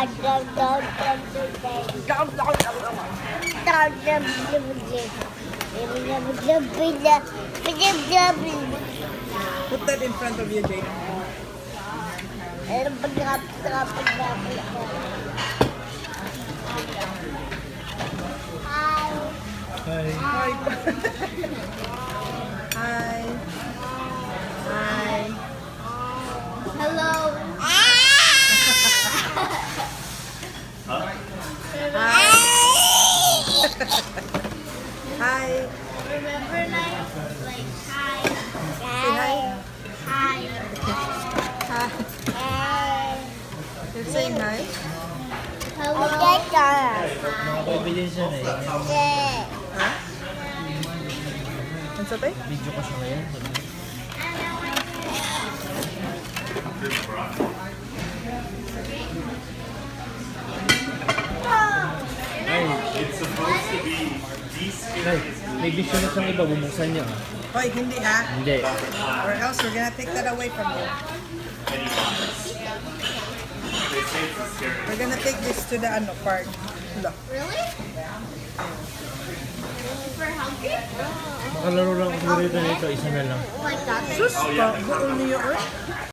Put that in front of you, Jake. Hi. Hi. Hi. Hi. Hello. Hi. Hi. Remember night? Like hi. Say hi. Hi. Hi. You're saying hi? Hello. Nakapag-video siya na eh. Ha? Ano sabi? Video ko siya ngayon. Ay, ay, may video na siyang iba, bumuksan niya. Hoy, hindi ah. Hindi. Or else we're gonna take that away from you. We're gonna take this to the park. Look. Really? Super hungry? Makalaro lang ako rito nito, isa na lang. Like that? Sus, buo niyo.